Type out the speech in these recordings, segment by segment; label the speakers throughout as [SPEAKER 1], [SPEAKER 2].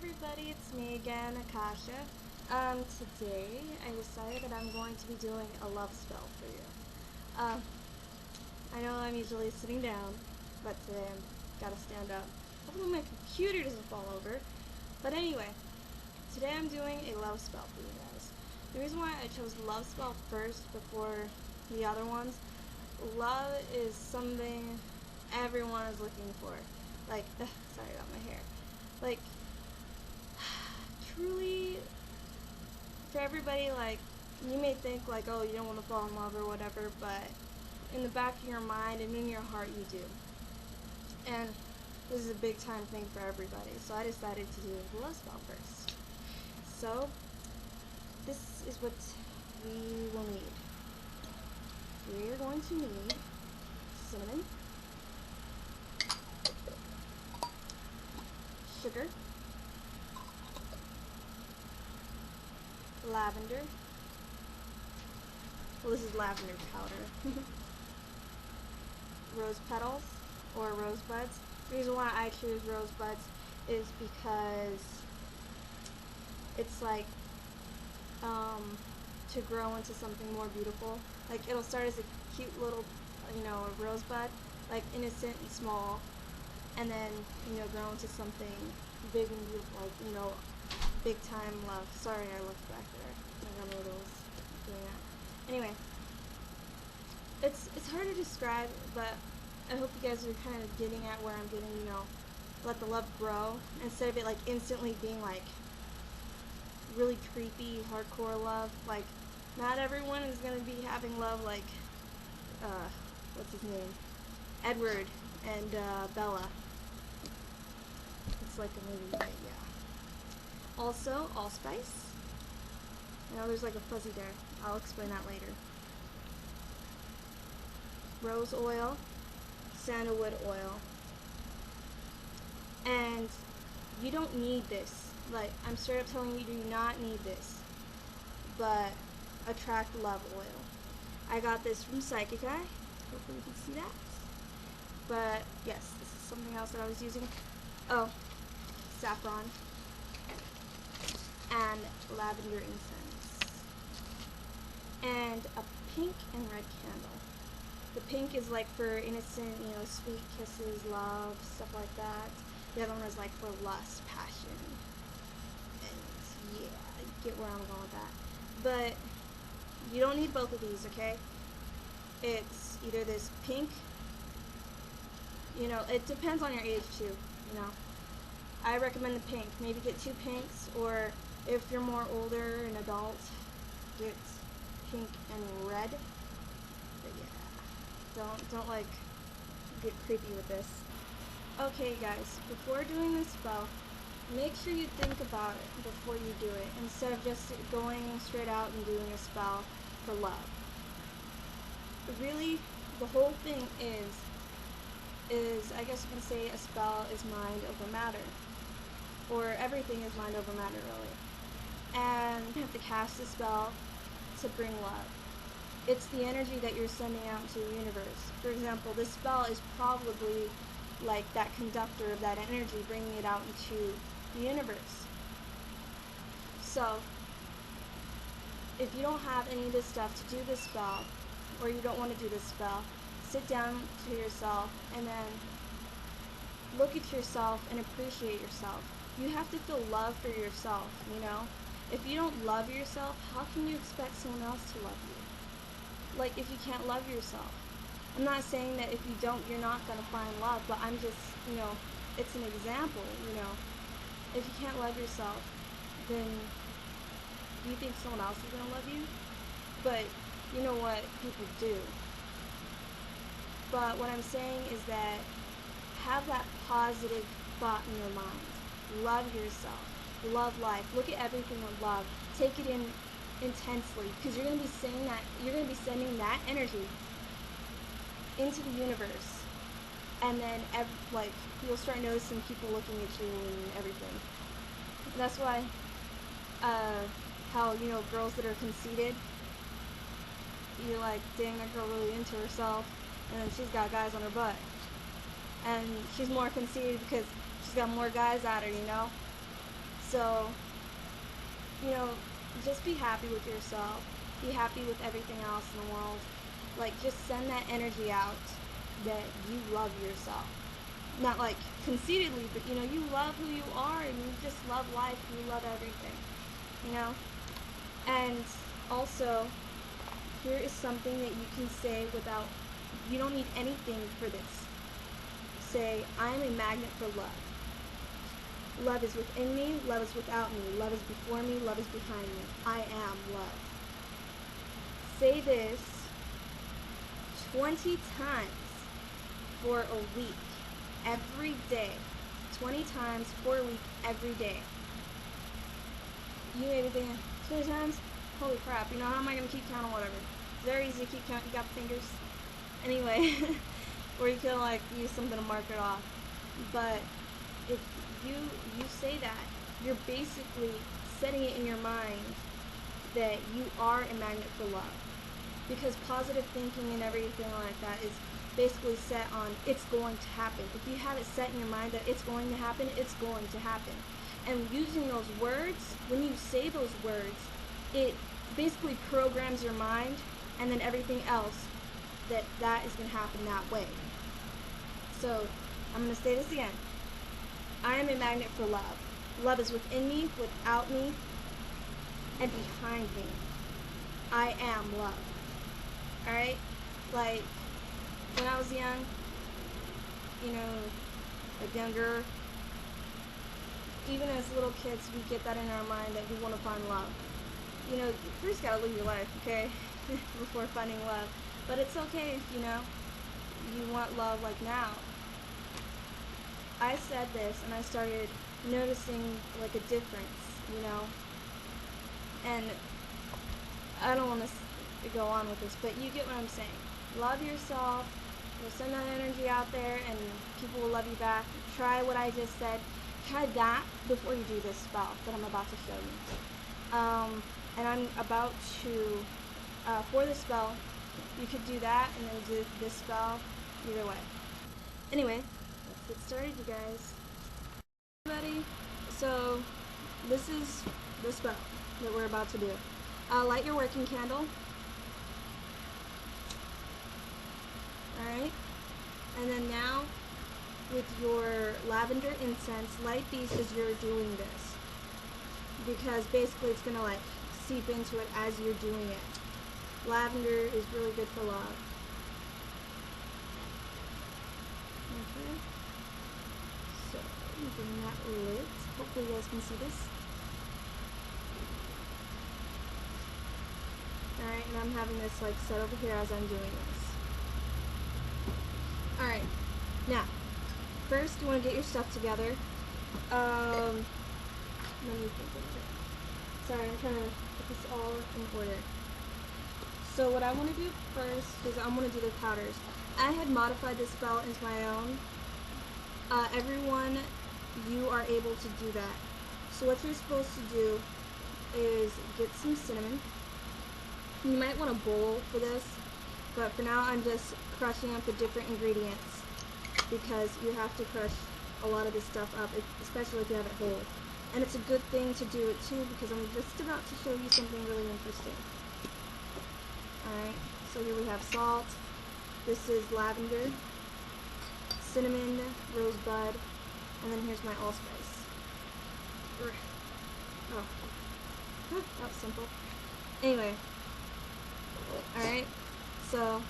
[SPEAKER 1] everybody, it's me again, Akasha. Today I decided that I'm going to be doing a love spell for you. I know I'm usually sitting down, but today I've got to stand up. Hopefully my computer doesn't fall over. But anyway, today I'm doing a love spell for you guys. The reason why I chose love spell first before the other ones, love is something everyone is looking for. Like, sorry about my hair. Like, truly, for everybody, like, you may think, like, oh, you don't want to fall in love or whatever, but in the back of your mind and in your heart, you do. And this is a big time thing for everybody, so I decided to do the love spell first. So, this is what we will need. We are going to need cinnamon, sugar, lavender. Well, this is lavender powder. Rose petals or rosebuds. The reason why I choose rosebuds is because it's like to grow into something more beautiful. Like, it'll start as a cute little, a rosebud, like innocent and small, and then, grow into something big and beautiful, like, big time love. Sorry, I looked back there. My grandmother was doing that. Anyway, it's hard to describe, but I hope you guys are kind of getting at where I'm getting, let the love grow, instead of it, like, instantly being, like, really creepy, hardcore love. Like, not everyone is going to be having love like, what's his name? Edward and Bella. It's like a movie, but yeah. Also, allspice. There's like a fuzzy there. I'll explain that later. Rose oil, sandalwood oil. And you don't need this. Like, I'm straight up telling you, you do not need this. But attract love oil. I got this from Psychic Eye. Hopefully you can see that. But yes, this is something else that I was using. Oh, saffron and lavender incense. And a pink and red candle. The pink is like for innocent, sweet kisses, love, stuff like that. The other one is like for lust, passion. And yeah, I get where I'm going with that. But you don't need both of these, okay? It's either this pink, it depends on your age too, I recommend the pink. Maybe get 2 pinks, or if you're more older, an adult, get pink and red. But yeah, don't like get creepy with this. Okay guys, before doing this spell, make sure you think about it before you do it, instead of just going straight out and doing a spell for love. Really, the whole thing is I guess you can say a spell is mind over matter. Or everything is mind over matter, really. And you have to cast a spell to bring love. It's the energy that you're sending out to the universe. For example, this spell is probably like that conductor of that energy, bringing it out into the universe. So, if you don't have any of this stuff to do this spell, or you don't want to do this spell, sit down to yourself and then look at yourself and appreciate yourself. You have to feel love for yourself, If you don't love yourself, how can you expect someone else to love you? Like, if you can't love yourself. I'm not saying that if you don't, you're not going to find love, but I'm just, it's an example, If you can't love yourself, then do you think someone else is going to love you? But you know what? People do. But what I'm saying is that have that positive thought in your mind. Love yourself. Love life. Look at everything with love. Take it in intensely, because you're going to be saying that, you're going to be sending that energy into the universe, and then you'll start noticing people looking at you and everything. That's why how girls that are conceited, you're like, dang, that girl really into herself, and then she's got guys on her butt, and she's more conceited because she's got more guys at her, So, you know, just be happy with yourself. Be happy with everything else in the world. Like, just send that energy out that you love yourself. Not like conceitedly, but you know, you love who you are and you just love life and you love everything. You know? And also, here is something that you can say without, you don't need anything for this. Say, I am a magnet for love. Love is within me, love is without me, love is before me, love is behind me. I am love. Say this 20 times for a week, every day. 20 times for a week, every day. You may be thinking, 20 times? Holy crap, you know, how am I going to keep count or whatever? It's very easy to keep count, you got the fingers. Anyway, or you can like use something to mark it off. But if you say that, you're basically setting it in your mind that you are a magnet for love. Because positive thinking and everything like that is basically set on it's going to happen. If you have it set in your mind that it's going to happen, it's going to happen. And using those words, when you say those words, it basically programs your mind, and then everything else that is going to happen that way. So, I'm going to say this again. I am a magnet for love. Love is within me, without me, and behind me. I am love. Alright? Like, when I was young, you know, like younger, even as little kids, we get that in our mind that we want to find love. You know, you first gotta live your life, okay? Before finding love. But it's okay if, you know, you want love like now. I said this and I started noticing like a difference, you know? And I don't want to go on with this, but you get what I'm saying. Love yourself. You'll send that energy out there and people will love you back. Try what I just said. Try that before you do this spell that I'm about to show you. And I'm about to, for the spell, you could do that and then do this spell either way. Anyway, let's get started, you guys. Everybody, so this is the spell that we're about to do. Light your working candle. Alright? And then now, with your lavender incense, light these as you're doing this. Because basically it's going to like seep into it as you're doing it. Lavender is really good for love. Okay. So, I'm getting that lit. Hopefully you guys can see this. Alright, and I'm having this like set over here as I'm doing this. Alright, now, first you want to get your stuff together. Let me think of it. Sorry, I'm trying to put this all in order. So what I want to do first is I want to do the powders. I had modified this spell into my own. Everyone, you are able to do that. So what you're supposed to do is get some cinnamon. You might want a bowl for this, but for now I'm just crushing up the different ingredients because you have to crush a lot of this stuff up, especially if you have it whole. And it's a good thing to do it too because I'm just about to show you something really interesting. Alright, so here we have salt, this is lavender, cinnamon, rosebud, and then here's my allspice. Oh, that was simple. Anyway, alright, so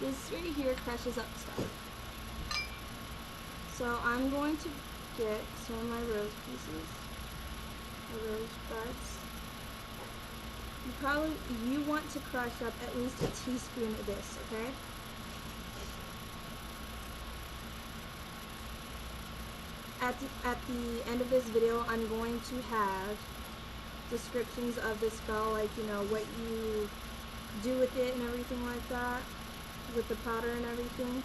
[SPEAKER 1] this right here crushes up stuff. So I'm going to get some of my rose pieces, the rose buds. You want to crush up at least a teaspoon of this, okay? At the end of this video, I'm going to have descriptions of this spell, like, you know, what you do with it and everything like that, with the powder and everything.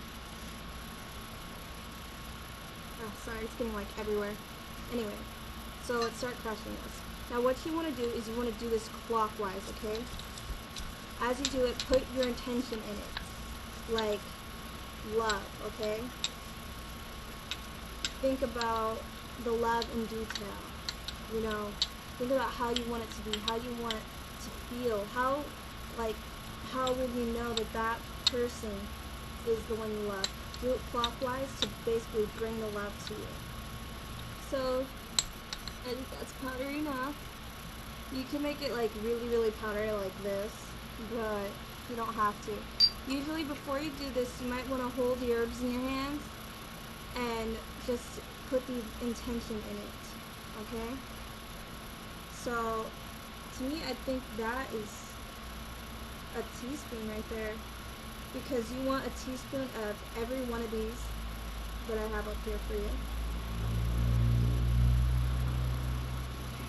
[SPEAKER 1] Oh, sorry, it's getting like everywhere. Anyway, so let's start crushing this. Now what you want to do is you want to do this clockwise, okay? As you do it, put your intention in it. Like love, okay? Think about the love in detail. You know, think about how you want it to be, how you want it to feel, how will you know that that person is the one you love. Do it clockwise to basically bring the love to you. So, I think that's powdery enough. You can make it like really, really powdery like this, but you don't have to. Usually before you do this, you might want to hold the herbs in your hands and just put the intention in it, okay? So, to me, I think that is a teaspoon right there, because you want a teaspoon of every one of these that I have up here for you.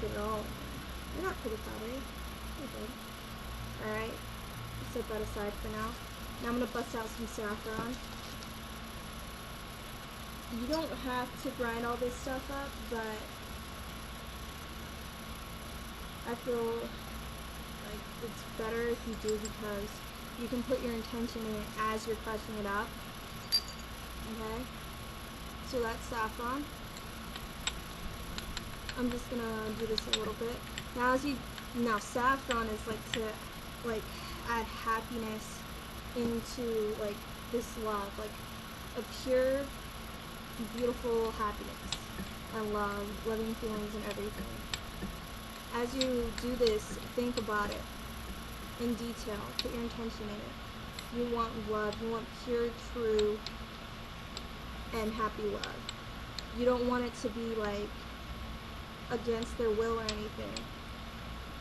[SPEAKER 1] Get it all. You're not pretty powdery. You're good. Alright, set that aside for now. Now I'm going to bust out some saffron. You don't have to grind all this stuff up, but I feel like it's better if you do, because you can put your intention in it as you're crushing it up. Okay? So that's saffron. I'm just gonna do this a little bit. Now saffron is like to add happiness into like this love, like a pure, beautiful happiness and love, loving feelings and everything. As you do this, think about it in detail. Put your intention in it. You want love. You want pure, true, and happy love. You don't want it to be like against their will or anything,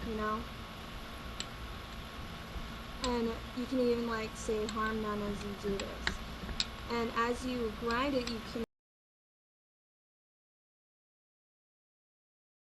[SPEAKER 1] you know? And you can even like say harm none as you do this. And as you grind it, you can